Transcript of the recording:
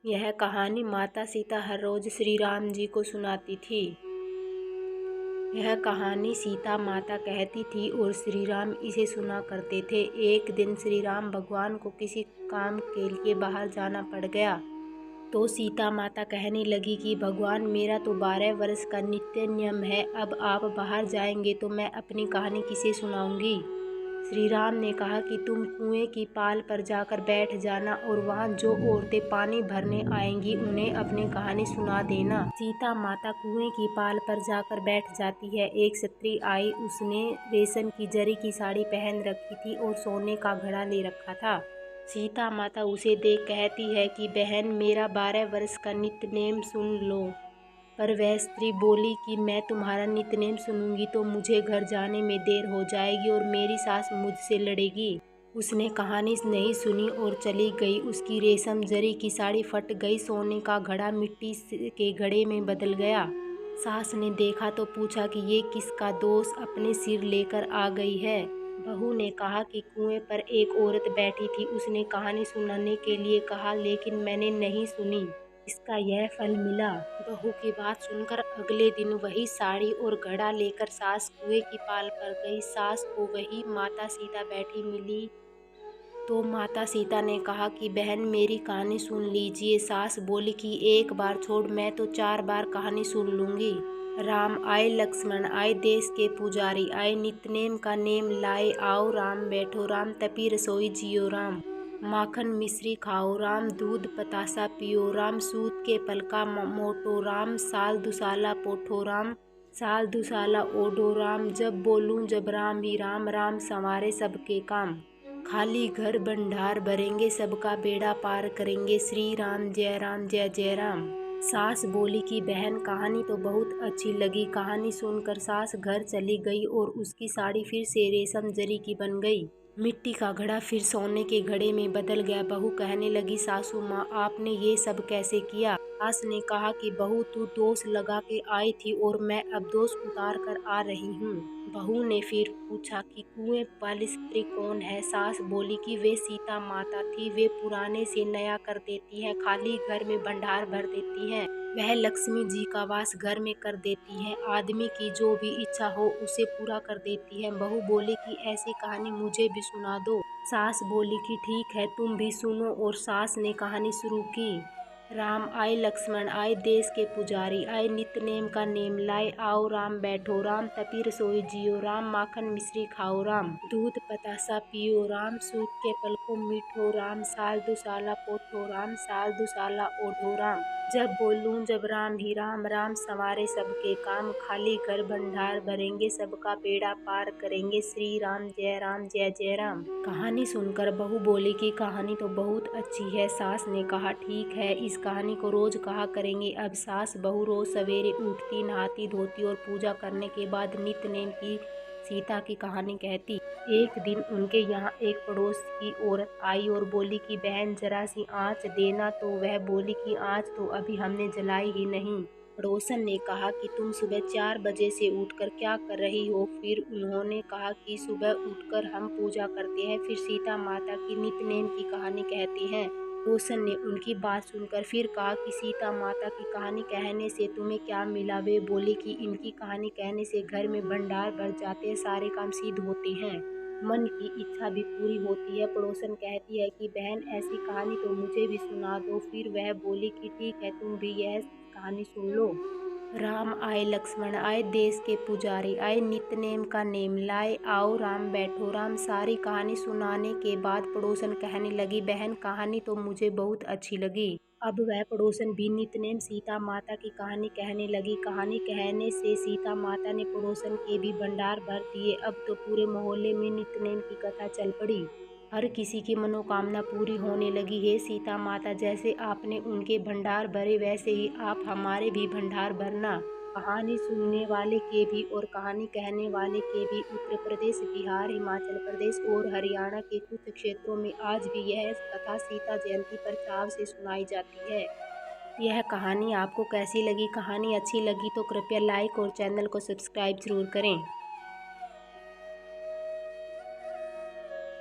यह कहानी माता सीता हर रोज श्री राम जी को सुनाती थी। यह कहानी सीता माता कहती थी और श्री राम इसे सुना करते थे। एक दिन श्री राम भगवान को किसी काम के लिए बाहर जाना पड़ गया तो सीता माता कहने लगी कि भगवान, मेरा तो 12 वर्ष का नित्य नियम है, अब आप बाहर जाएंगे तो मैं अपनी कहानी किसे सुनाऊंगी। श्री राम ने कहा कि तुम कुएं की पाल पर जाकर बैठ जाना और वहाँ जो औरतें पानी भरने आएंगी उन्हें अपनी कहानी सुना देना। सीता माता कुएं की पाल पर जाकर बैठ जाती है। एक स्त्री आई, उसने रेशम की जरी की साड़ी पहन रखी थी और सोने का घड़ा ले रखा था। सीता माता उसे देख कहती है कि बहन, मेरा 12 वर्ष का नित्य सुन लो। पर वह स्त्री बोली कि मैं तुम्हारा नित्यनेम सुनूंगी तो मुझे घर जाने में देर हो जाएगी और मेरी सास मुझसे लड़ेगी। उसने कहानी नहीं सुनी और चली गई। उसकी रेशम जरी की साड़ी फट गई, सोने का घड़ा मिट्टी के घड़े में बदल गया। सास ने देखा तो पूछा कि ये किसका दोष अपने सिर लेकर आ गई है। बहू ने कहा कि कुएं पर एक औरत बैठी थी, उसने कहानी सुनाने के लिए कहा लेकिन मैंने नहीं सुनी, इसका यह फल मिला। बहू की बात सुनकर अगले दिन वही साड़ी और घड़ा लेकर सास कुएं की पाल पर गई। सास को वही माता सीता बैठी मिली तो माता सीता ने कहा कि बहन, मेरी कहानी सुन लीजिए। सास बोली कि एक बार छोड़, मैं तो 4 बार कहानी सुन लूंगी। राम आए, लक्ष्मण आए, देश के पुजारी आए, नित्यनेम का नेम लाए, आओ राम बैठो राम, तपी रसोई जियो राम, माखन मिश्री खाओ राम, दूध बतासा पियो राम, सूत के पलका मोटो राम, साल दुसाला पोठो राम, साल दुसाला ओढ़ो राम, जब बोलूं जब राम ही राम, राम संवारे सबके काम, खाली घर भंडार भरेंगे, सबका बेड़ा पार करेंगे, श्री राम जय जय राम। सास बोली कि बहन, कहानी तो बहुत अच्छी लगी। कहानी सुनकर सास घर चली गई और उसकी साड़ी फिर से रेशम जरी की बन गई। मिट्टी का घड़ा फिर सोने के घड़े में बदल गया। बहू कहने लगी, सासू माँ, आपने ये सब कैसे किया। सास ने कहा कि बहू, तू दोष लगा के आई थी और मैं अब दोष उतार कर आ रही हूँ। बहू ने फिर पूछा कि कुएं वाली स्त्री कौन है। सास बोली कि वे सीता माता थी, वे पुराने से नया कर देती हैं, खाली घर में भंडार भर देती हैं, वह लक्ष्मी जी का वास घर में कर देती हैं, आदमी की जो भी इच्छा हो उसे पूरा कर देती हैं। बहू बोली कि ऐसी कहानी मुझे भी सुना दो। सास बोली कि ठीक है, तुम भी सुनो और सास ने कहानी शुरू की। राम आए, लक्ष्मण आए, देश के पुजारी आए, नित्यनेम का नेम लाए, आओ राम बैठो राम, तपी रसोई जियो राम, माखन मिश्री खाओ राम, दूध बतासा पियो राम, सूत के पलको मीठो राम, साल दुसाला पोठो राम, साल दुसाला ओढ़ो राम, जब बोलूं जब राम ही राम, राम संवारे सबके काम, खाली घर भंडार भरेंगे, सबका बेड़ा पार करेंगे, श्री राम जय जय राम। कहानी सुनकर बहू बोली कि कहानी तो बहुत अच्छी है। सास ने कहा, ठीक है, इस कहानी को रोज कहा करेंगे। अब सास बहू रोज सवेरे उठती, नहाती धोती और पूजा करने के बाद नित्यनेम की सीता की कहानी कहती। एक दिन उनके यहाँ एक पड़ोस की औरत आई और बोली कि बहन, जरा सी आँच देना। तो वह बोली कि आँच तो अभी हमने जलाई ही नहीं। पड़ोसन ने कहा कि तुम सुबह 4 बजे से उठकर क्या कर रही हो। फिर उन्होंने कहा कि सुबह उठकर हम पूजा करते हैं, फिर सीता माता की नित्यनेम की कहानी कहते हैं। रोशन ने उनकी बात सुनकर फिर कहा कि सीता माता की कहानी कहने से तुम्हें क्या मिला। वे बोले कि इनकी कहानी कहने से घर में भंडार भर जाते हैं, सारे काम सिद्ध होते हैं, मन की इच्छा भी पूरी होती है। पड़ोसन कहती है कि बहन, ऐसी कहानी तो मुझे भी सुना दो। फिर वह बोली कि ठीक है, तुम भी यह कहानी सुन लो। राम आए, लक्ष्मण आए, देश के पुजारी आए, नित्यनेम का नेम लाए, आओ राम बैठो राम। सारी कहानी सुनाने के बाद पड़ोसन कहने लगी, बहन, कहानी तो मुझे बहुत अच्छी लगी। अब वह पड़ोसन भी नित्यनेम सीता माता की कहानी कहने लगी। कहानी कहने से सीता माता ने पड़ोसन के भी भंडार भर दिए। अब तो पूरे मोहल्ले में नित्यनेम की कथा चल पड़ी। हर किसी की मनोकामना पूरी होने लगी। हे सीता माता, जैसे आपने उनके भंडार भरे वैसे ही आप हमारे भी भंडार भरना। कहानी सुनने वाले के भी और कहानी कहने वाले के भी उत्तर प्रदेश, बिहार, हिमाचल प्रदेश और हरियाणा के कुछ क्षेत्रों में आज भी यह कथा सीता जयंती पर चाव से सुनाई जाती है। यह कहानी आपको कैसी लगी? कहानी अच्छी लगी तो कृपया लाइक और चैनल को सब्सक्राइब जरूर करें।